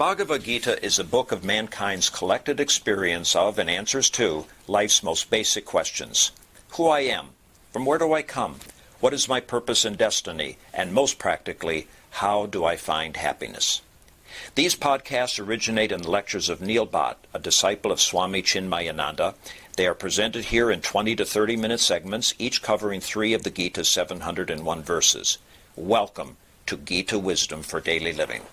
Bhagavad Gita is a book of mankind's collected experience of and answers to life's most basic questions. Who I am, from where do I come, what is my purpose and destiny, and most practically, how do I find happiness? These podcasts originate in the lectures of Neil Bhatt, a disciple of Swami Chinmayananda. They are presented here in 20 to 30-minute segments, each covering 3 of the Gita's 701 verses. Welcome to Gita Wisdom for Daily Living.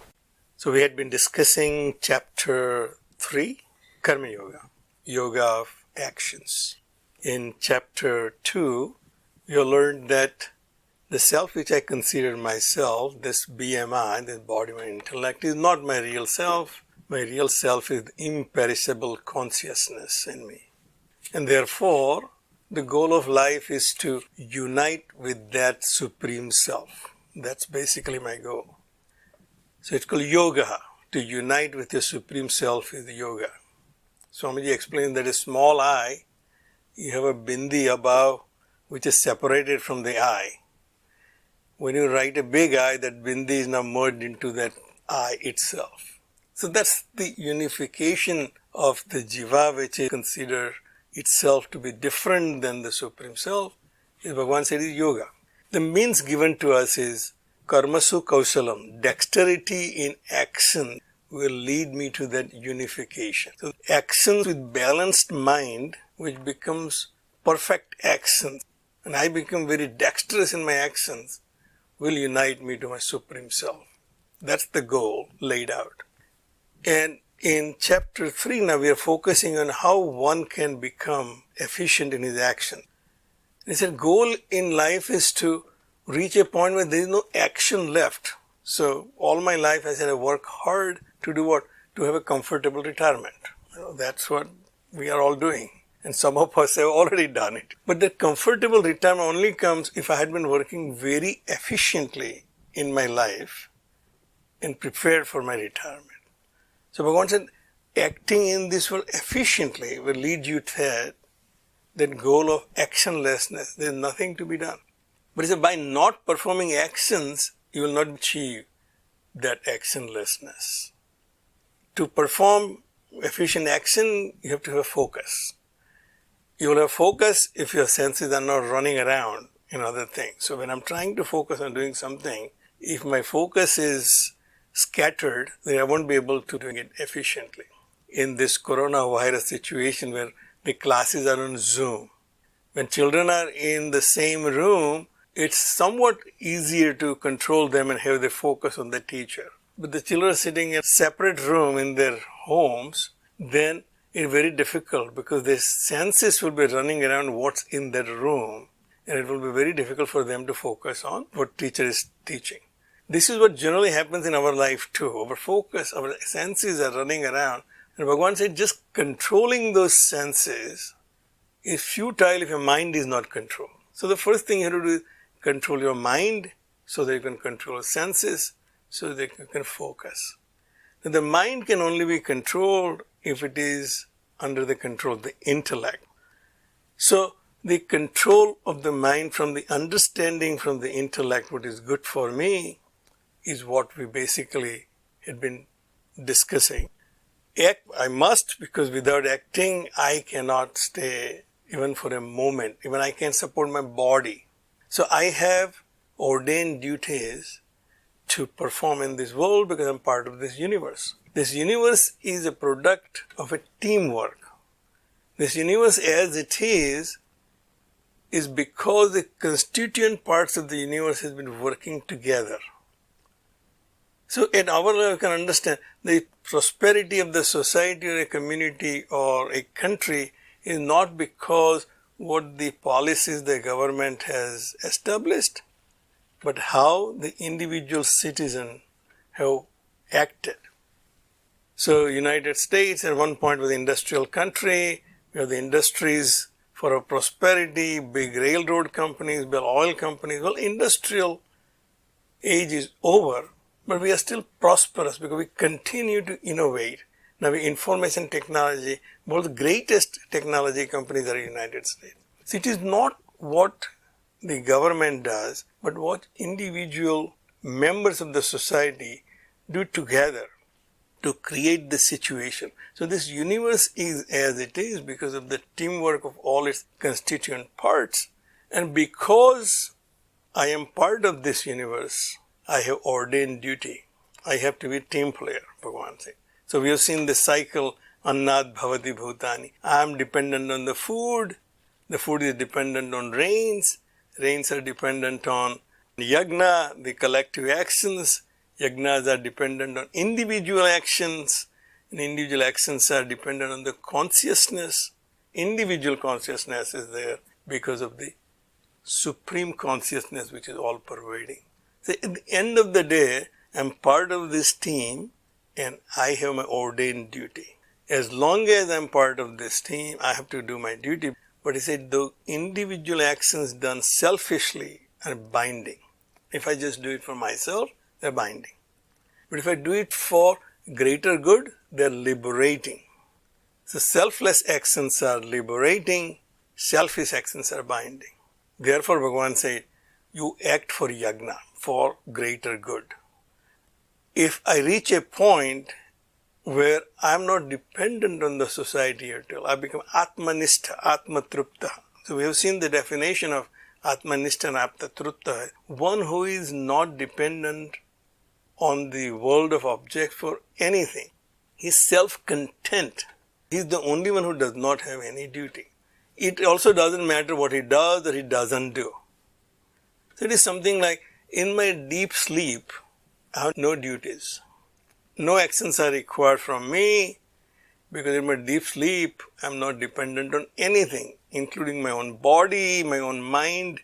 So we had been discussing chapter 3, Karma Yoga, Yoga of Actions. In chapter 2, you learned that the self which I consider myself, this BMI, this body, mind, intellect, is not my real self. My real self is the imperishable consciousness in me. And therefore, the goal of life is to unite with that supreme self. That's basically my goal. So it's called yoga. To unite with your supreme self is yoga. Swamiji explained that a small eye, you have a bindi above which is separated from the eye. When you write a big eye, that bindi is now merged into that eye itself. So that's the unification of the jiva, which is considered itself to be different than the supreme self. As Bhagavan said, is yoga. The means given to us is karmasu kausalam, dexterity in action will lead me to that unification. So actions with balanced mind, which becomes perfect actions, and I become very dexterous in my actions, will unite me to my supreme self. That's the goal laid out. And in chapter 3 now we are focusing on how one can become efficient in his action. He said goal in life is to reach a point where there is no action left. So all my life I said I work hard to do what? To have a comfortable retirement. That's what we are all doing. And some of us have already done it. But the comfortable retirement only comes if I had been working very efficiently in my life and prepared for my retirement. So Bhagavan said, acting in this world efficiently will lead you to that goal of actionlessness. There is nothing to be done. But he said, by not performing actions, you will not achieve that actionlessness. To perform efficient action, you have to have focus. You will have focus if your senses are not running around in other things. So when I'm trying to focus on doing something, if my focus is scattered, then I won't be able to do it efficiently. In this coronavirus situation where the classes are on Zoom, when children are in the same room, it's somewhat easier to control them and have the focus on the teacher. But the children are sitting in a separate room in their homes, then it's very difficult because their senses will be running around what's in that room, and it will be very difficult for them to focus on what teacher is teaching. This is what generally happens in our life too. Our focus, our senses are running around. And Bhagavan said just controlling those senses is futile if your mind is not controlled. So the first thing you have to do is control your mind so that you can control your senses so that you can focus. Now the mind can only be controlled if it is under the control of the intellect. So the control of the mind from the understanding from the intellect, what is good for me, is what we basically had been discussing. Act, I must, because without acting, I cannot stay even for a moment. Even I can't support my body. So I have ordained duties to perform in this world because I'm part of this universe. This universe is a product of a teamwork. This universe as it is because the constituent parts of the universe has been working together. So at our level, you can understand the prosperity of the society or a community or a country is not because what the policies the government has established, but how the individual citizen have acted. So United States at one point was an industrial country. We have the industries for our prosperity, big railroad companies, big oil companies. Well, industrial age is over, but we are still prosperous because we continue to innovate. Now, information technology, one of the greatest technology companies are in the United States. So it is not what the government does, but what individual members of the society do together to create the situation. So this universe is as it is because of the teamwork of all its constituent parts. And because I am part of this universe, I have ordained duty. I have to be a team player, Bhagavan said. So we have seen the cycle, Annad Bhavati Bhutani. I am dependent on the food is dependent on rains are dependent on yagna, the collective actions. Yagnas are dependent on individual actions, and individual actions are dependent on the consciousness. Individual consciousness is there because of the supreme consciousness which is all pervading. So at the end of the day, I'm part of this team and I have my ordained duty. As long as I'm part of this team, I have to do my duty. But he said the individual actions done selfishly are binding. If I just do it for myself, they're binding. But if I do it for greater good, they're liberating. So selfless actions are liberating, selfish actions are binding. Therefore, Bhagavan said, you act for yagna, for greater good. If I reach a point where I'm not dependent on the society at all, I become atmanistha, atmatrupta. So we have seen the definition of atmanistha and atmatrupta. One who is not dependent on the world of objects for anything. He's self-content. He's the only one who does not have any duty. It also doesn't matter what he does or he doesn't do. So it is something like, in my deep sleep, I have no duties. No actions are required from me because in my deep sleep, I'm not dependent on anything, including my own body, my own mind.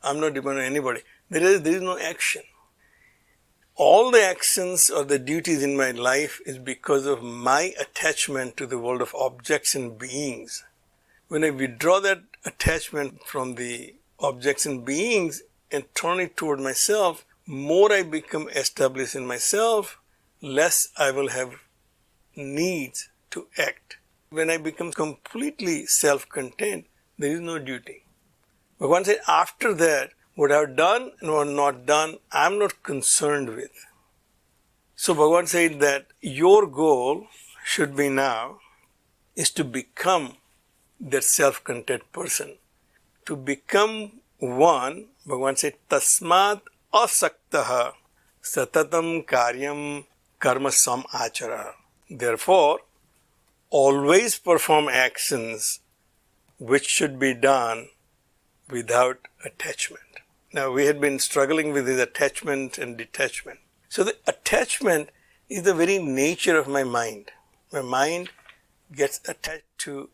I'm not dependent on anybody. There is no action. All the actions or the duties in my life is because of my attachment to the world of objects and beings. When I withdraw that attachment from the objects and beings and turn it toward myself, more I become established in myself, less I will have needs to act. When I become completely self-content, there is no duty. But once after that, what I have done and what I have not done, I am not concerned with. So Bhagavan said that your goal should be now is to become that self-content person. To become one, Bhagavan said, tasmat asaktaha satatam karyam karma sam achara. Therefore, always perform actions which should be done without attachment. Now, we had been struggling with this attachment and detachment. So, the attachment is the very nature of my mind. My mind gets attached to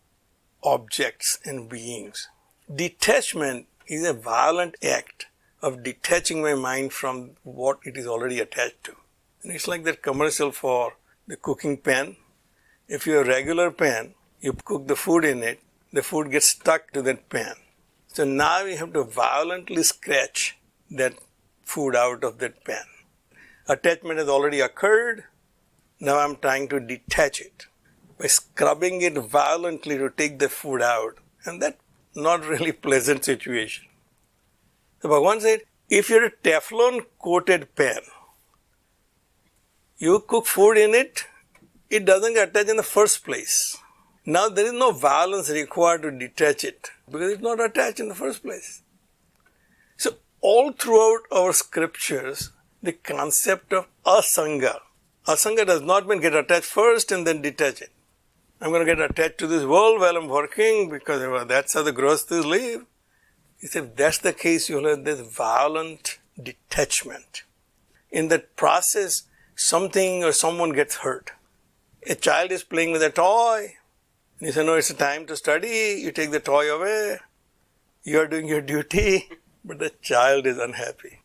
objects and beings. Detachment is a violent act of detaching my mind from what it is already attached to. And it's like that commercial for the cooking pan. If you have a regular pan, you cook the food in it, the food gets stuck to that pan. So now you have to violently scratch that food out of that pan. Attachment has already occurred. Now I'm trying to detach it by scrubbing it violently to take the food out. And that's not really pleasant situation. So Bhagavan said, if you're a Teflon coated pan, you cook food in it, it doesn't get attached in the first place. Now there is no violence required to detach it because it's not attached in the first place. So all throughout our scriptures, the concept of asanga. Asanga does not mean get attached first and then detach it. I'm going to get attached to this world while I'm working because that's how the grosthis live. He said, if that's the case, you'll have this violent detachment. In that process, something or someone gets hurt. A child is playing with a toy. And you say, no, it's time to study. You take the toy away. You are doing your duty. But the child is unhappy.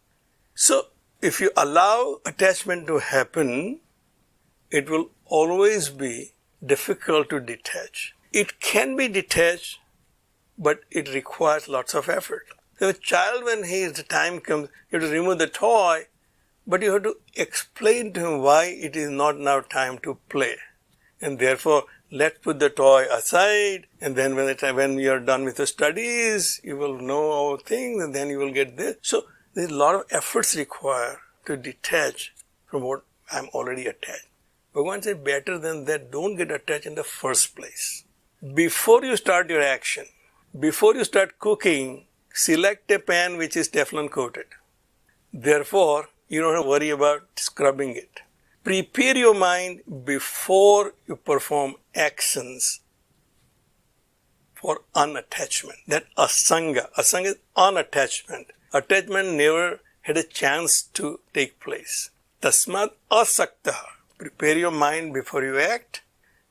So, if you allow attachment to happen, it will always be difficult to detach. It can be detached, but it requires lots of effort. So, a child, when the time comes, you have to remove the toy, but you have to explain to him why it is not now time to play. And therefore, let's put the toy aside, and then when you are done with the studies, you will know all things, and then you will get this. So, there's a lot of efforts required to detach from what I'm already attached. Bhagavan said, better than that, don't get attached in the first place. Before you start your action, before you start cooking, select a pan which is Teflon coated. Therefore, you don't have to worry about scrubbing it. Prepare your mind before you perform actions for unattachment. That asanga. Asanga is unattachment. Attachment never had a chance to take place. Tasmat asaktaha. Prepare your mind before you act,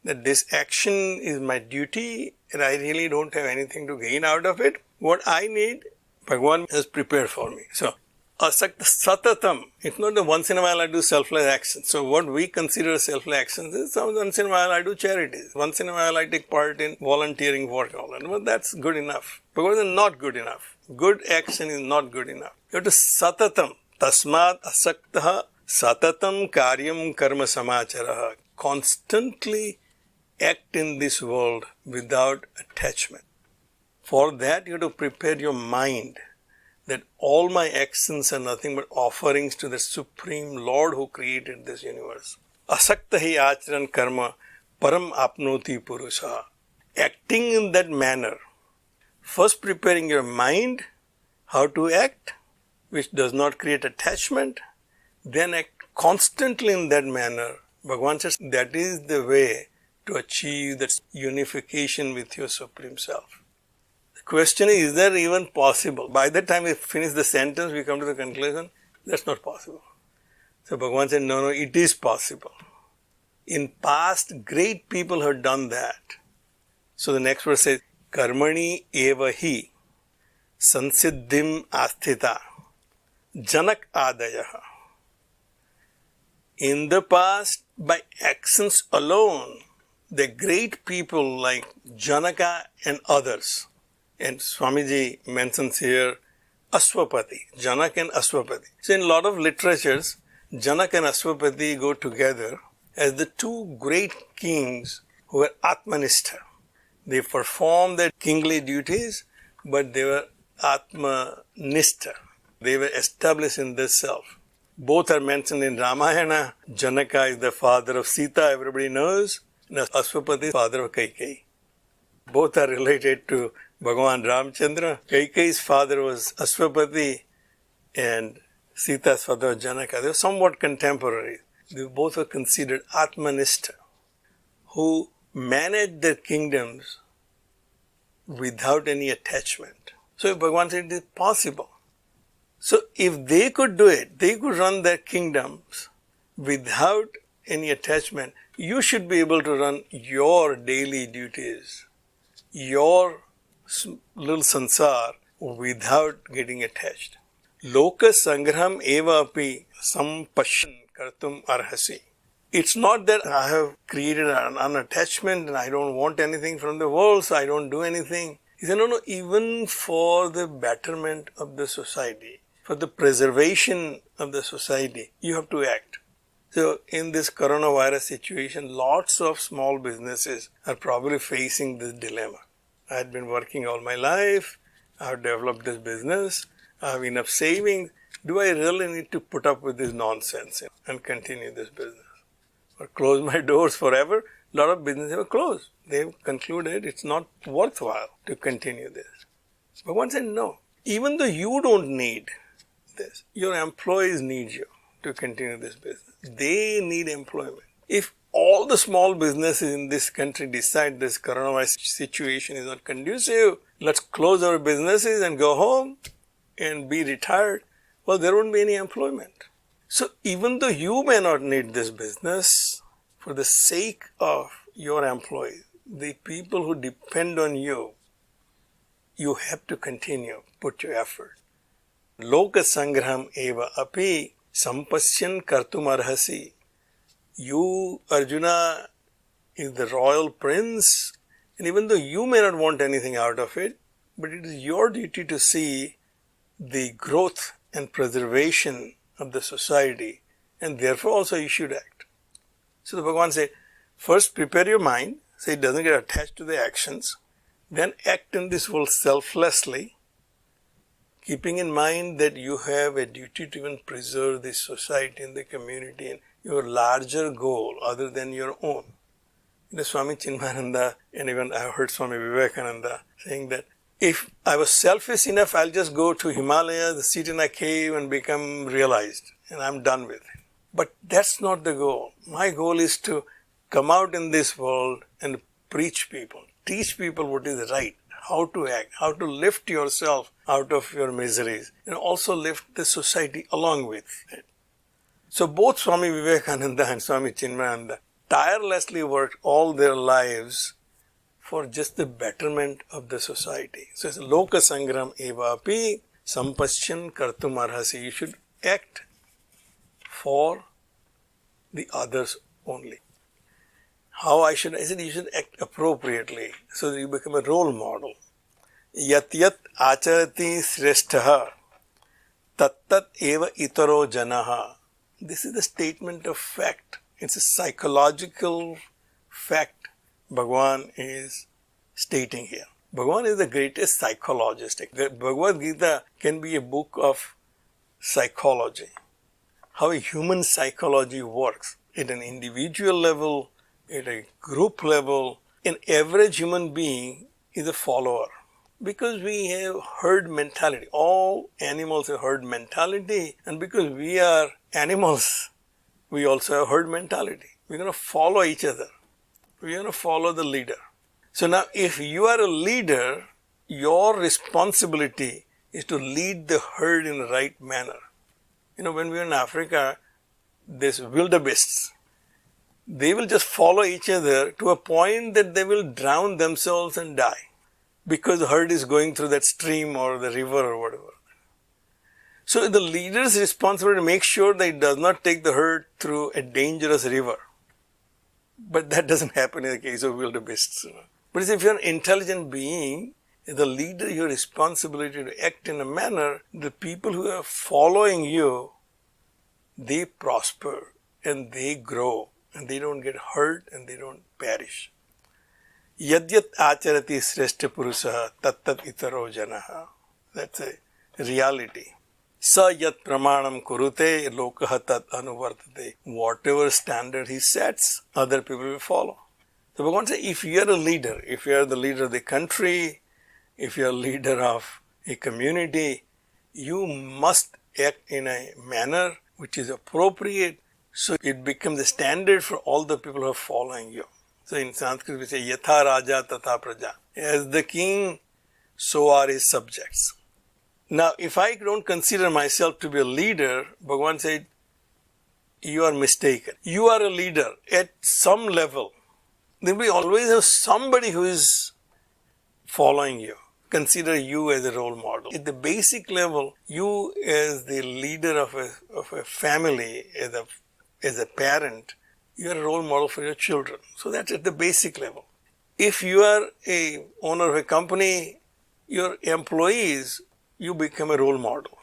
that this action is my duty and I really don't have anything to gain out of it. What I need, Bhagavan has prepared for me. So, asakta satatam. It's not that once in a while I do selfless actions. So what we consider selfless actions is once in a while I do charities. Once in a while I take part in volunteering work. But that's good enough. Bhagavan is not good enough. Good action is not good enough. You have to satatam. Tasmat asaktaha satatam karyam karma samacharaha. Constantly act in this world without attachment. For that you have to prepare your mind that all my actions are nothing but offerings to the Supreme Lord who created this universe. Asakta hi acharan karma param apnoti purusha. Acting in that manner, first preparing your mind how to act, which does not create attachment, then act constantly in that manner. Bhagavan says that is the way to achieve that unification with your Supreme Self. The question is that even possible? By the time we finish the sentence, we come to the conclusion, that's not possible. So Bhagavan said, no, it is possible. In past, great people have done that. So the next verse says, Karmani eva hi sansiddhim asthita janak adayaha. In the past, by actions alone, the great people like Janaka and others, and Swamiji mentions here Aswapati, Janaka and Aswapati. So in a lot of literatures, Janaka and Aswapati go together as the two great kings who were Atmanistha. They performed their kingly duties, but they were Atmanistha. They were established in this self. Both are mentioned in Ramayana. Janaka is the father of Sita, everybody knows. And Aswapati is father of Kaikeyi. Both are related to Bhagavan Ramchandra. Kaikeyi's father was Aswapati and Sita's father was Janaka. They were somewhat contemporary. They both were considered Atmanistha, who managed their kingdoms without any attachment. So Bhagavan said it is possible. So if they could do it, they could run their kingdoms without any attachment, you should be able to run your daily duties, your little sansar without getting attached. Loka sangraham eva api sampashyan kartum arhasi. It's not that I have created an unattachment and I don't want anything from the world, so I don't do anything. He said, no, even for the betterment of the society, for the preservation of the society, you have to act. So in this coronavirus situation, lots of small businesses are probably facing this dilemma. I had been working all my life, I have developed this business, I have enough savings. Do I really need to put up with this nonsense and continue this business? Or close my doors forever? A lot of businesses have closed. They've concluded it's not worthwhile to continue this. But one said, no, even though you don't need this, your employees need you to continue this business. They need employment. If all the small businesses in this country decide this coronavirus situation is not conducive, let's close our businesses and go home and be retired, well, there won't be any employment. So even though you may not need this business, for the sake of your employees, the people who depend on you, you have to continue, put your effort. Loka sangraham eva api sampasyan kartum arhasi. You, Arjuna, is the royal prince, and even though you may not want anything out of it, but it is your duty to see the growth and preservation of the society, and therefore also you should act. So the Bhagavan said, first prepare your mind, so it doesn't get attached to the actions, then act in this world selflessly, keeping in mind that you have a duty to even preserve this society and the community and your larger goal other than your own. Swami Chinmayananda, and even I heard Swami Vivekananda saying that if I was selfish enough, I'll just go to Himalaya, sit in a cave and become realized, and I'm done with it. But that's not the goal. My goal is to come out in this world and preach people, teach people what is right, how to act, how to lift yourself out of your miseries, and also lift the society along with it. So both Swami Vivekananda and Swami Chinmayananda tirelessly worked all their lives for just the betterment of the society. So it's Loka Sangram Evapi Sampasyan Kartum Arhasi. You should act for the others only. How I said you should act appropriately so that you become a role model. Yat yat acharati sreshtaha tat tat eva itaro janaha. This is the statement of fact. It's a psychological fact Bhagwan is stating here. Bhagwan is the greatest psychologist. Bhagavad Gita can be a book of psychology. How a human psychology works at an individual level, at a group level. An average human being is a follower. Because we have herd mentality. All animals have herd mentality. And because we are animals, we also have herd mentality. We're going to follow each other. We're going to follow the leader. So now if you are a leader, your responsibility is to lead the herd in the right manner. When we were in Africa, these wildebeests, they will just follow each other to a point that they will drown themselves and die. Because the herd is going through that stream or the river or whatever. So the leader's responsibility to make sure that it does not take the herd through a dangerous river. But that doesn't happen in the case of wildebeests. But if you're an intelligent being, as the leader, your responsibility to act in a manner, the people who are following you, they prosper and they grow and they don't get hurt and they don't perish. Yadyat acharati sreshta purusaha tattat itaro janaha. That's a reality. Sa yat pramanam kurute lokaha tat anuvartate. Whatever standard he sets, other people will follow. So Bhagavan says, if you are a leader, if you are the leader of the country, if you are a leader of a community, you must act in a manner which is appropriate so it becomes the standard for all the people who are following you. So in Sanskrit we say, Yatha Raja Tatha Praja. As the king, so are his subjects. Now, if I don't consider myself to be a leader, Bhagavan said, you are mistaken. You are a leader at some level. There will always have somebody who is following you. Consider you as a role model. At the basic level, you as the leader of a family, as a parent, you are a role model for your children. So that's at the basic level. If you are a owner of a company, your employees, you become a role model.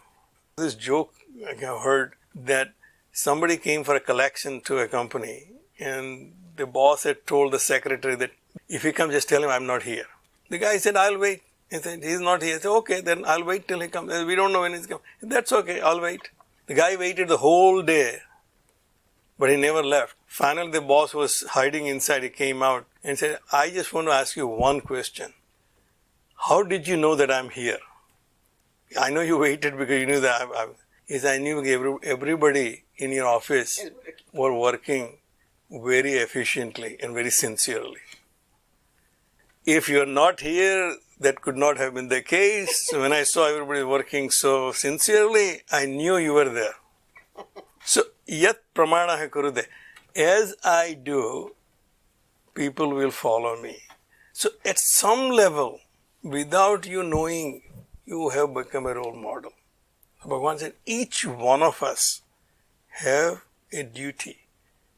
This joke I have heard that somebody came for a collection to a company and the boss had told the secretary that if he comes, just tell him I'm not here. The guy said, I'll wait. He said, he's not here. I said, okay, then I'll wait till he comes. We don't know when he's coming. That's okay, I'll wait. The guy waited the whole day, but he never left. Finally, the boss was hiding inside. He came out and said, I just want to ask you one question. How did you know that I'm here? I know you waited because you knew that I knew everybody in your office were working very efficiently and very sincerely. If you're not here, that could not have been the case. So when I saw everybody working so sincerely, I knew you were there. So, yat pramanaha kurude. As I do, people will follow me. So, at some level, without you knowing, you have become a role model. Bhagavan said, each one of us have a duty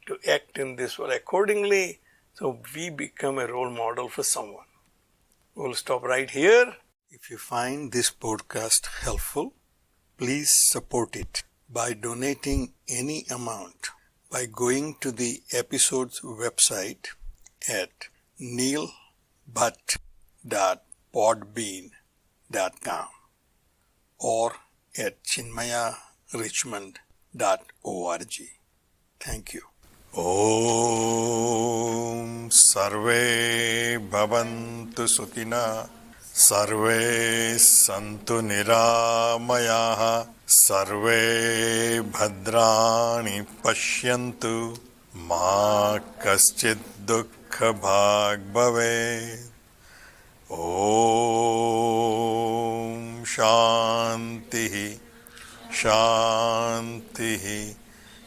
to act in this way accordingly, so we become a role model for someone. We'll stop right here. If you find this podcast helpful, please support it by donating any amount by going to the episode's website at neilbhatt.podbean.com or at chinmayarichmond.org. Thank you. Om Sarve Bhavantu Sukhina Sarve Santu Niramayaha Sarve Bhadrani Pashyantu Ma Kaschid Dukkha Bhag Bhave. Om Shanti Shanti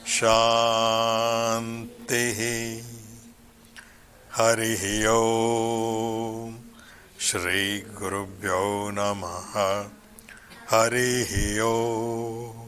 Shanti. Harihi Om. Shri Gurubhyo Namaha. Harihi Om.